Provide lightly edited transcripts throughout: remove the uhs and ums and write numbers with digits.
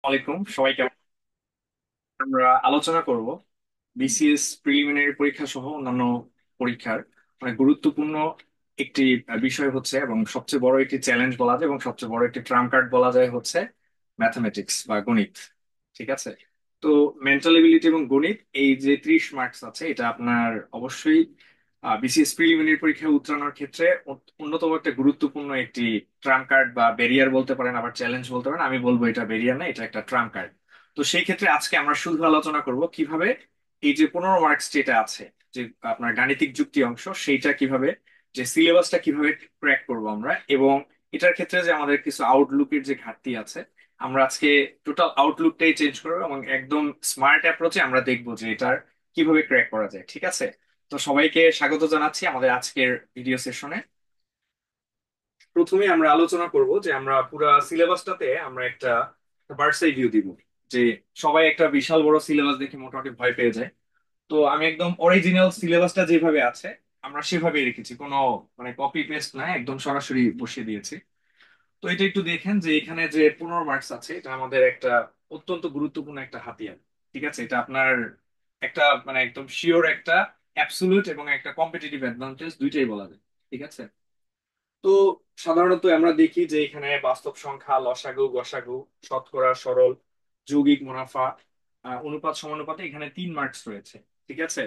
আলাইকুম সবাই কেমন? আমরা আলোচনা করব বিসিএস প্রিলিমিনারি পরীক্ষা সহ অন্যান্য পরীক্ষার মানে গুরুত্বপূর্ণ একটি বিষয় হচ্ছে এবং সবচেয়ে বড় একটি চ্যালেঞ্জ বলা যায় এবং সবচেয়ে বড় একটি ট্রাম্প কার্ড বলা যায় হচ্ছে ম্যাথমেটিক্স বা গণিত। ঠিক আছে। তো মেন্টাল এবিলিটি এবং গণিত এই যে 30 মার্কস আছে এটা আপনার অবশ্যই বিসিএস প্রিলিমিনারি পরীক্ষায় উতরানোর ক্ষেত্রে অন্যতম একটা গুরুত্বপূর্ণ একটি ট্রাম্প কার্ড বা ব্যারিয়ার বলতে পারেন, আবার চ্যালেঞ্জ বলতে পারেন। আমি বলবো এটা ব্যারিয়ার না, এটা একটা ট্রাম্প কার্ড। তো সেই ক্ষেত্রে আজকে আমরা শুধু আলোচনা করব কিভাবে এই যে 15 মার্কস যেটা আছে, যে আপনার গাণিতিক যুক্তি অংশ, সেইটা কিভাবে, যে সিলেবাসটা কিভাবে ক্র্যাক করব আমরা, এবং এটার ক্ষেত্রে যে আমাদের কিছু আউটলুকের যে ঘাটতি আছে, আমরা আজকে টোটাল আউটলুকটাই চেঞ্জ করবো এবং একদম স্মার্ট অ্যাপ্রোচে আমরা দেখবো যে এটার কিভাবে ক্র্যাক করা যায়। ঠিক আছে। তো সবাইকে স্বাগত জানাচ্ছি আমাদের আজকের ভিডিও সেশনে। প্রথমে আমরা আলোচনা করব যে আমরা পুরা সিলেবাসটাতে আমরা একটা বার্ডস আই ভিউ দিব, যে সবাই একটা বিশাল বড় সিলেবাস দেখে মোটামুটি ভয় পেয়ে যায়। তো আমি একদম অরিজিনাল সিলেবাসটা যেভাবে আছে আমরা সেভাবেই রেখেছি, কোনো মানে কপি পেস্ট না, একদম সরাসরি বসিয়ে দিয়েছি। তো এটা একটু দেখেন যে এখানে যে 15 মার্কস আছে এটা আমাদের একটা অত্যন্ত গুরুত্বপূর্ণ একটা হাতিয়ার। ঠিক আছে। এটা আপনার একটা মানে একদম শিওর একটা অ্যাবসলিউট এবং একটা কম্পিটিটিভ অ্যাডভান্টেজ দুইটাই বলা যায়। ঠিক আছে। তো সাধারণত আমরা দেখি যে এখানে বাস্তব সংখ্যা, লসাগু, গসাগু, শতকরা, সরল, যৌগিক, মুনাফা, অনুপাত, সমানুপাতে এখানে 3 মার্কস রয়েছে। ঠিক আছে।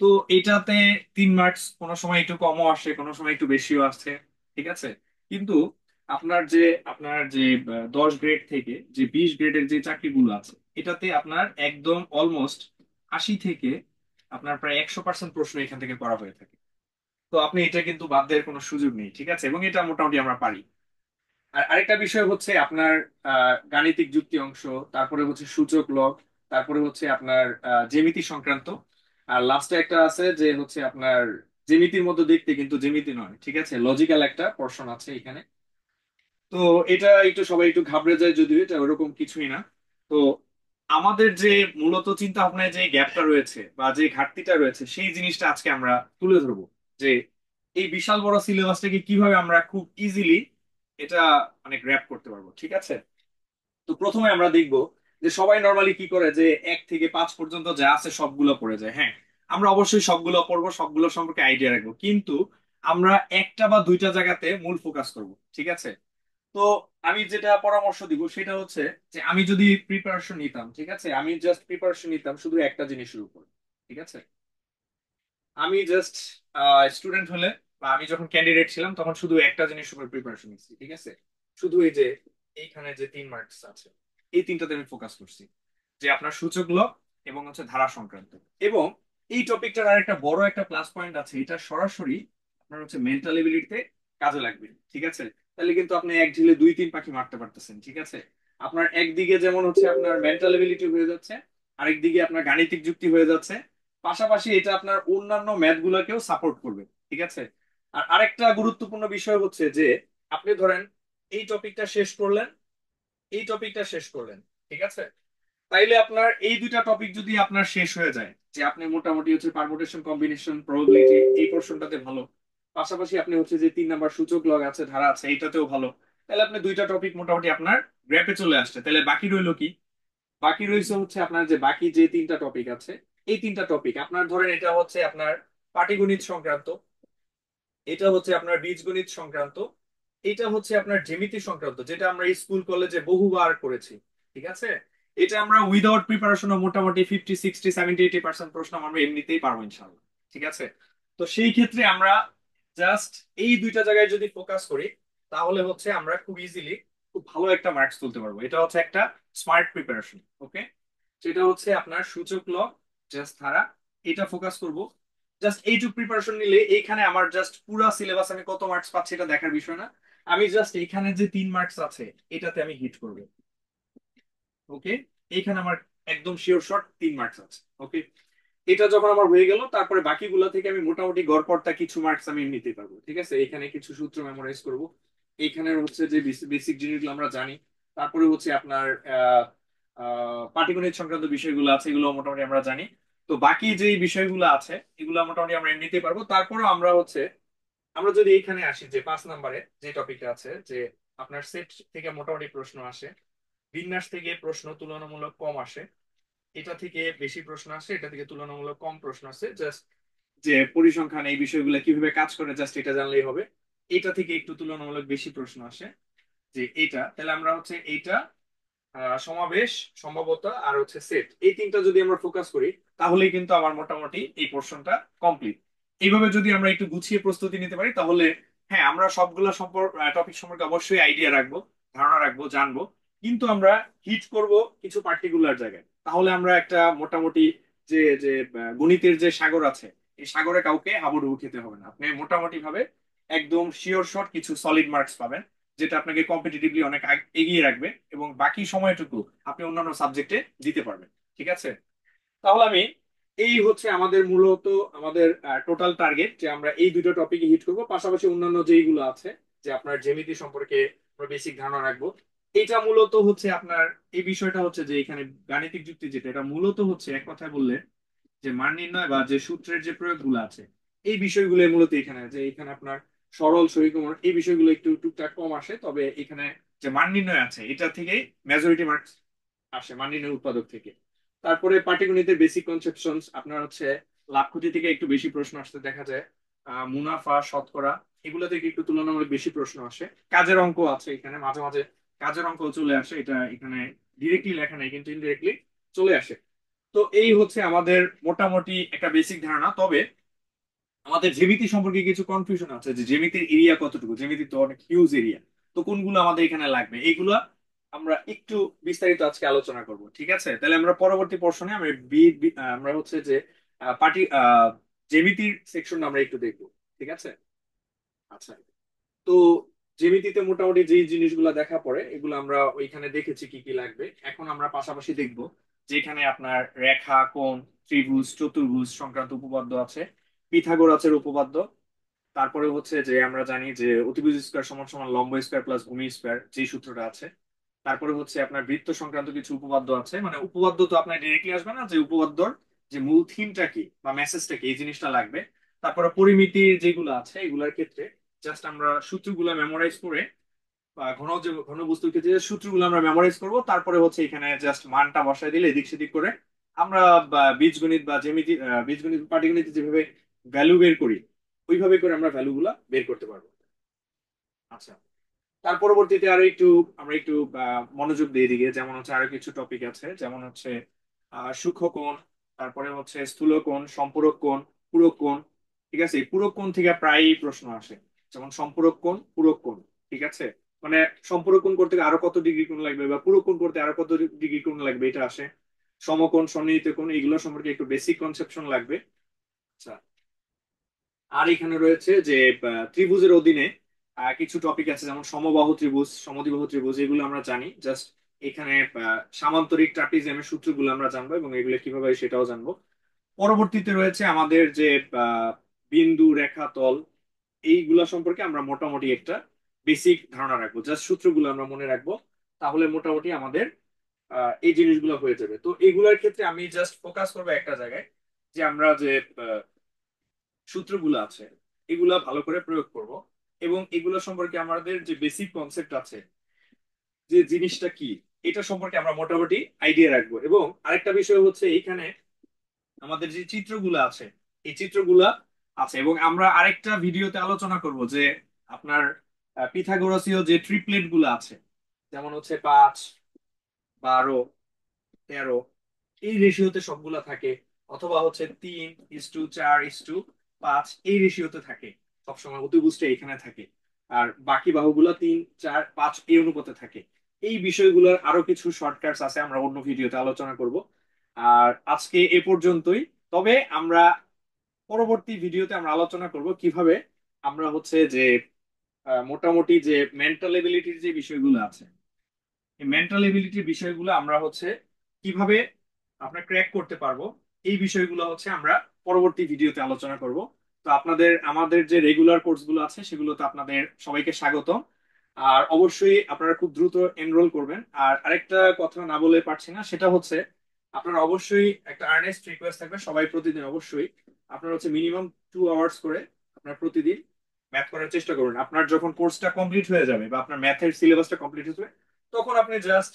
তো এটাতে 3 মার্কস কোনো সময় একটু কমও আসে, কোনো সময় একটু বেশিও আসছে। ঠিক আছে। কিন্তু আপনার যে 10 গ্রেড থেকে যে 20 গ্রেডের যে চাকরিগুলো আছে, এটাতে আপনার একদম অলমোস্ট 80 থেকে আপনার প্রায় 100% প্রশ্ন এখান থেকে করা হয়ে থাকে। তো আপনি এটা কিন্তু বাদ দেওয়ার কোনো সুযোগ নেই। ঠিক আছে। এবং এটা মোটামুটি আমরা পারি। আর আরেকটা বিষয় হচ্ছে আপনার গাণিতিক যুক্তি অংশ, তারপরে হচ্ছে সূচক লগ, তারপরে হচ্ছে আপনার জ্যামিতি সংক্রান্ত, আর লাস্টে একটা আছে যে হচ্ছে আপনার জ্যামিতির মতো দেখতে কিন্তু জ্যামিতি নয়। ঠিক আছে, লজিক্যাল একটা পোরশন আছে এখানে। তো এটা একটু সবাই একটু ঘাবড়ে যায়, যদিও এটা ওরকম কিছুই না। তো আমাদের যে মূলত চিন্তা ভাবনায় যে গ্যাপটা রয়েছে বা যে ঘাটতিটা রয়েছে সেই জিনিসটা আজকে আমরা তুলে ধরবো, যে এই বিশাল বড় সিলেবাসটাকে কিভাবে আমরা খুব ইজিলি এটা মানে গ্র্যাব করতে পারবো। ঠিক আছে। তো প্রথমে আমরা দেখব যে সবাই নর্মালি কি করে, যে 1 থেকে 5 পর্যন্ত যা আছে সবগুলো পড়ে যায়। হ্যাঁ, আমরা অবশ্যই সবগুলো পড়বো, সবগুলো সম্পর্কে আইডিয়া রাখবো, কিন্তু আমরা একটা বা দুইটা জায়গাতে মূল ফোকাস করব। ঠিক আছে। তো আমি যেটা পরামর্শ দিব সেটা হচ্ছে যে আমি যদি প্রিপারেশন নিতাম, ঠিক আছে, আমি জাস্ট প্রিপারেশন নিতাম শুধু একটা জিনিসের উপর। ঠিক আছে। আমি জাস্ট স্টুডেন্ট হলে বা আমি যখন ক্যান্ডিডেট ছিলাম তখন শুধু একটা জিনিস উপর প্রিপারেশন নিচ্ছি। ঠিক আছে। শুধু এই যে এইখানে যে 3 মার্কস আছে এই তিনটাতে আমি ফোকাস করছি, যে আপনার সূচক লব এবং হচ্ছে ধারা সংক্রান্ত। এবং এই টপিকটার আর একটা বড় একটা প্লাস পয়েন্ট আছে, এটা সরাসরি আপনার হচ্ছে মেন্টাল এবিলিটিতে কাজে লাগবে। ঠিক আছে। তাহলে কিন্তু আপনি এক ঢিলে দুই তিন পাখি মারতে পারতেছেন। ঠিক আছে। আপনার একদিকে যেমন হচ্ছে আপনার মেন্টাল এবিলিটি হয়ে যাচ্ছে, আরেকদিকে আপনার গাণিতিক যুক্তি হয়ে যাচ্ছে, পাশাপাশি এটা আপনার অন্যান্য ম্যাথ গুলাকেও সাপোর্ট করবে। ঠিক আছে। আর আরেকটা গুরুত্বপূর্ণ বিষয় হচ্ছে যে আপনি ধরেন এই টপিকটা শেষ করলেন, এই টপিকটা শেষ করলেন। ঠিক আছে। তাইলে আপনার এই দুইটা টপিক যদি আপনার শেষ হয়ে যায়, যে আপনি মোটামুটি হচ্ছে পারমুটেশন, কম্বিনেশন, প্রবাবিলিটি এই পোর্শনটাতে ভালো, পাশাপাশি আপনি হচ্ছে যে 3 নাম্বার সূচক লগ আছে, ধারা আছে, এইটাতেও ভালো, তাহলে আপনি দুইটা টপিক মোটামুটি আপনার গ্র্যাপে চলে আসছে। তাহলে বাকি রইলো কি? বাকি রয়েছে হচ্ছে আপনার যে বাকি যে তিনটা টপিক আছে, এই তিনটা টপিক আপনার ধরেন এটা হচ্ছে আপনার পাটিগণিত সংক্রান্ত, এটা হচ্ছে আপনার বীজগণিত সংক্রান্ত, এটা হচ্ছে আপনার জ্যামিতি সংক্রান্ত, যেটা আমরা স্কুল কলেজে বহুবার করেছি। ঠিক আছে। এটা আমরা উইদাউট প্রিপারেশন মোটামুটি 50, 60, 70, 80% প্রশ্ন আমরা এমনিতেই পারবো ইনশাল্লাহ। ঠিক আছে। তো সেই ক্ষেত্রে আমরা জাস্ট এই দুইটা জায়গায় যদি ফোকাস করি তাহলে হচ্ছে আমরা খুব ইজিলি খুব ভালো একটা মার্কস তুলতে পারবো। এটা হচ্ছে একটা স্মার্ট প্রিপারেশন। ওকে। সেটা হচ্ছে আপনার সূচক লগ, জাস্ট ধারা, এটা ফোকাস করব। জাস্ট এইটুক প্রিপারেশন নিলে এইখানে আমার জাস্ট পুরা সিলেবাস আমি কত মার্কস পাচ্ছি এটা দেখার বিষয় না। আমি জাস্ট এইখানে যে 3 মার্কস আছে এটাতে আমি হিট করবো। ওকে। এইখানে আমার একদম শিওর শট 3 মার্কস আছে। ওকে। এটা যখন আমার হয়ে গেল তারপরে বাকিগুলো থেকে আমি মোটামুটি গড়পড়তা কিছু মার্কস আমি নিতে পারবো। ঠিক আছে। এখানে কিছু সূত্র মেমোরাইজ করব, এইখানে হচ্ছে যে বেসিক জিনিসগুলো আমরা জানি, তারপরে হচ্ছে আপনার পাটিগণিত সংক্রান্ত বিষয়গুলো আছে এগুলো মোটামুটি আমরা জানি। তো বাকি যে বিষয়গুলো আছে এগুলো মোটামুটি আমরা নিতে পারবো। তারপরে আমরা হচ্ছে আমরা যদি এখানে আসি যে 5 নম্বরে যে টপিকটা আছে, যে আপনার সেট থেকে মোটামুটি প্রশ্ন আসে, বিন্যাস থেকে প্রশ্ন তুলনামূলক কম আসে, এটা থেকে বেশি প্রশ্ন আসে, এটা থেকে তুলনামূলক কম প্রশ্ন আসে। জাস্ট যে পরিসংখ্যান এই বিষয়গুলো কিভাবে কাজ করে জাস্ট এটা জানলেই হবে। এটা থেকে একটু তুলনামূলক বেশি প্রশ্ন আসে। যে এইটা তাহলে আমরা হচ্ছে এইটা সমাবেশ, সম্ভাব্যতা আর হচ্ছে সেট, এই তিনটা যদি আমরা ফোকাস করি তাহলেই কিন্তু আমার মোটামুটি এই পোর্শনটা কমপ্লিট। এইভাবে যদি আমরা একটু গুছিয়ে প্রস্তুতি নিতে পারি তাহলে হ্যাঁ আমরা সবগুলা টপিক সম্পর্কে অবশ্যই আইডিয়া রাখবো, ধারণা রাখবো, জানবো, কিন্তু আমরা হিট করব কিছু পার্টিকুলার জায়গায়। তাহলে আমরা একটা মোটামুটি যে যে গণিতের যে সাগর আছে, এই সাগরে কাউকে হাবুডুবু খেতে হবে না, আপনি মোটামুটি ভাবে একদম শিওর শট কিছু সলিড মার্কস পাবেন, যেটা আপনাকে কম্পিটিটিভলি অনেক এগিয়ে রাখবে, এবং বাকি সময়টুকু আপনি অন্যান্য সাবজেক্টে দিতে পারবেন। ঠিক আছে, তাহলে আমি এই হচ্ছে আমাদের মূলত আমাদের টোটাল টার্গেট, যে আমরা এই দুটো টপিকে হিট করব, পাশাপাশি অন্যান্য যেইগুলো আছে যে আপনার জ্যামিতি সম্পর্কে আমরা বেসিক ধারণা রাখবো। এটা মূলত হচ্ছে আপনার এই বিষয়টা হচ্ছে যে এখানে গাণিতিক যুক্তি যেটা, এটা মূলত হচ্ছে এক কথায় বললে যে মান নির্ণয় বা যে সূত্রের যে প্রয়োগগুলো আছে, এই বিষয়গুলো মূলত এখানে, যে এখানে আপনার সরল সহীকরণ এই বিষয়গুলো একটু টুকটাক কম আসে, তবে এখানে যে মান নির্ণয় আছে এটা থেকেই মেজরিটি মার্কস আসে, মান নির্ণয় উৎপাদক থেকে। তারপরে পাটিগণিতের বেসিক কনসেপশনস আপনার হচ্ছে লাভ ক্ষতি থেকে একটু বেশি প্রশ্ন আসতে দেখা যায়। মুনাফা, শতকরা, এগুলো থেকে একটু তুলনামূলক বেশি প্রশ্ন আসে। কাজের অঙ্ক আছে এখানে, মাঝে মাঝে কাজের অঙ্ক চলে আসে, এটা এখানে ডিরেক্টলি লেখা নেই কিন্তু ইনডিরেক্টলি চলে আসে। তো এই হচ্ছে আমাদের মোটামুটি একটা বেসিক ধারণা। তবে আমাদের জ্যামিতি সম্পর্কে কিছু কনফিউশন আছে, যে জ্যামিতির এরিয়া কতটুকু, জ্যামিতি তো অনেক হিউজ এরিয়া, তো কোনগুলো আমাদের এখানে লাগবে, এইগুলো আমরা একটু বিস্তারিত আজকে আলোচনা করব। ঠিক আছে, তাহলে আমরা পরবর্তী পর্শনে আমরা আমরা হচ্ছে যে পার্টি জ্যামিতির সেকশন আমরা একটু দেখবো। ঠিক আছে, আচ্ছা। তো জ্যামিতিতে মোটামুটি যে জিনিসগুলো দেখা পড়ে এগুলো আমরা ওইখানে দেখেছি কি কি লাগবে। এখন আমরা পাশাপাশি দেখব যেখানে আপনার রেখা, কোণ, ত্রিভুজ, চতুর্ভুজ সংক্রান্ত উপপাদ্য আছে, পিথাগোরাসের উপপাদ্য, তারপরে হচ্ছে যে আমরা জানি যে অতিভুজ স্কয়ার সমান সমান লম্ব স্কয়ার প্লাস ভূমি স্কয়ার, যে সূত্রটা আছে। তারপরে হচ্ছে আপনার বৃত্ত সংক্রান্ত কিছু উপপাদ্য আছে, মানে উপপাদ্য তো আপনার ডিরেক্টলি আসবে না, যে উপপাদ্যর যে মূল থিমটা কি বা মেসেজটা কি এই জিনিসটা লাগবে। তারপরে পরিমিতির যেগুলো আছে এগুলোর ক্ষেত্রে জাস্ট আমরা সূত্রগুলো মেমোরাইজ করে, বা ঘন বস্তুর ক্ষেত্রে যে সূত্রগুলো আমরা মেমোরাইজ করব, তারপরে হচ্ছে এখানে জাস্ট মানটা বসায় দিলে এদিক সেদিক করে আমরা বীজগণিত বা জ্যামিতি, বীজগণিত পাটিগণিত যেভাবে ভ্যালু বের করি ওইভাবে করে আমরা ভ্যালু গুলা বের করতে পারবো। আচ্ছা, তার পরবর্তীতে আরো একটু আমরা একটু মনোযোগ দিয়ে দিকে, যেমন হচ্ছে আরো কিছু টপিক আছে, যেমন হচ্ছে সূক্ষ্মকোণ, তারপরে হচ্ছে স্থূলকোণ, সম্পূরক কোণ, পূরক কোণ। ঠিক আছে, এই পূরক কোণ থেকে প্রায়ই প্রশ্ন আসে, যেমন সম্পূরক কোণ, পূরক কোণ। ঠিক আছে, মানে সম্পূরক কোণ করতে আরো কত ডিগ্রি কোণ লাগবে বা পূরক কোণ করতে আরো কত ডিগ্রি কোণ লাগবে এটা আসে। সমকোণ, সন্নিহিত কোণ, এগুলো সম্পর্কে একটু বেসিক কনসেপশন লাগবে। আচ্ছা, আর এখানে রয়েছে যে ত্রিভুজের অধীনে কিছু টপিক আছে, যেমন সমবাহু ত্রিভুজ, সমদ্বিবাহু ত্রিভুজ, এগুলো আমরা জানি জাস্ট। এখানে সামান্তরিক ট্রাপিজিয়ামের সূত্রগুলো আমরা জানবো এবং এগুলো কিভাবে হয় সেটাও জানবো। পরবর্তীতে রয়েছে আমাদের যে আহ, বিন্দু, রেখা, তল, এইগুলা সম্পর্কে আমরা মোটামুটি একটা বেসিক ধারণা রাখবো, জাস্ট সূত্রগুলো আমরা মনে রাখবো, তাহলে মোটামুটি আমাদের এই জিনিসগুলো হয়ে যাবে। তো এগুলোর ক্ষেত্রে আমি জাস্ট ফোকাস করবো একটা জায়গায়, যে আমরা যে সূত্রগুলো আছে এগুলা ভালো করে প্রয়োগ করব, এবং এগুলো সম্পর্কে আমাদের যে বেসিক কনসেপ্ট আছে, যে জিনিসটা কি এটা সম্পর্কে আমরা মোটামুটি আইডিয়া রাখবো। এবং আরেকটা বিষয় হচ্ছে এইখানে আমাদের যে চিত্রগুলো আছে এই চিত্রগুলা আছে, এবং আমরা আরেকটা ভিডিওতে আলোচনা করব যে আপনার পিথাগোরাসীয় যে ট্রিপলেট গুলো আছে, যেমন হচ্ছে 5, 12, 13, এই রেশিওতে সবগুলা থাকে, অথবা হচ্ছে 3:4:5 এই রেশিওতে থাকে, সবসময় অতিভুজটা এখানে থাকে, আর বাকি বাহুগুলা 3:4:5 এই অনুপাতে থাকে। এই বিষয়গুলোর আরো কিছু শর্টকাটস আছে, আমরা অন্য ভিডিওতে আলোচনা করব। আর আজকে এ পর্যন্তই। তবে আমরা পরবর্তী ভিডিওতে আমরা আলোচনা করব কিভাবে আমরা হচ্ছে যে মোটামুটি যে মেন্টাল এবিলিটির যে বিষয়গুলো আছে, এই মেন্টাল এবিলিটির বিষয়গুলো আমরা হচ্ছে কিভাবে আমরা ক্র্যাক করতে পারবো, এই বিষয়গুলো হচ্ছে আমরা পরবর্তী ভিডিওতে আলোচনা করব। তো আপনাদের আমাদের যে রেগুলার কোর্সগুলো আছে সেগুলোতে আপনাদের সবাইকে স্বাগত। আর অবশ্যই আপনারা খুব দ্রুত এনরোল করবেন। আর আরেকটা কথা না বলে পারছি না, সেটা হচ্ছে আপনারা অবশ্যই একটা আর্নেস্ট রিকোয়েস্ট থাকবে, সবাই প্রতিদিন অবশ্যই আপনারা হচ্ছে মিনিমাম 2 আওয়ার্স করে আপনারা প্রতিদিন ম্যাথ করার চেষ্টা করুন। আপনার যখন কোর্সটা কমপ্লিট হয়ে যাবে বা আপনার ম্যাথের সিলেবাসটা কমপ্লিট হয়ে যাবে তখন আপনি জাস্ট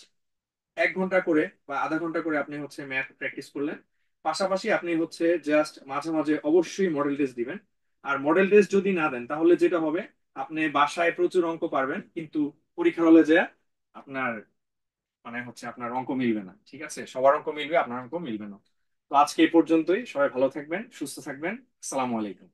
1 ঘন্টা করে বা আধা ঘন্টা করে আপনি হচ্ছে ম্যাথ প্র্যাকটিস করলেন, পাশাপাশি আপনি হচ্ছে জাস্ট মাঝে মাঝে অবশ্যই মডেল টেস্ট দিবেন। আর মডেল টেস্ট যদি না দেন তাহলে যেটা হবে, আপনি বাসায় প্রচুর অঙ্ক পারবেন কিন্তু পরীক্ষার হলে যে আপনার মানে হচ্ছে আপনার অঙ্ক মিলবে না। ঠিক আছে, সবার অঙ্ক মিলবে, আপনার অঙ্ক মিলবে না। তো আজকে এই পর্যন্তই, সবাই ভালো থাকবেন, সুস্থ থাকবেন। আসসালামু আলাইকুম।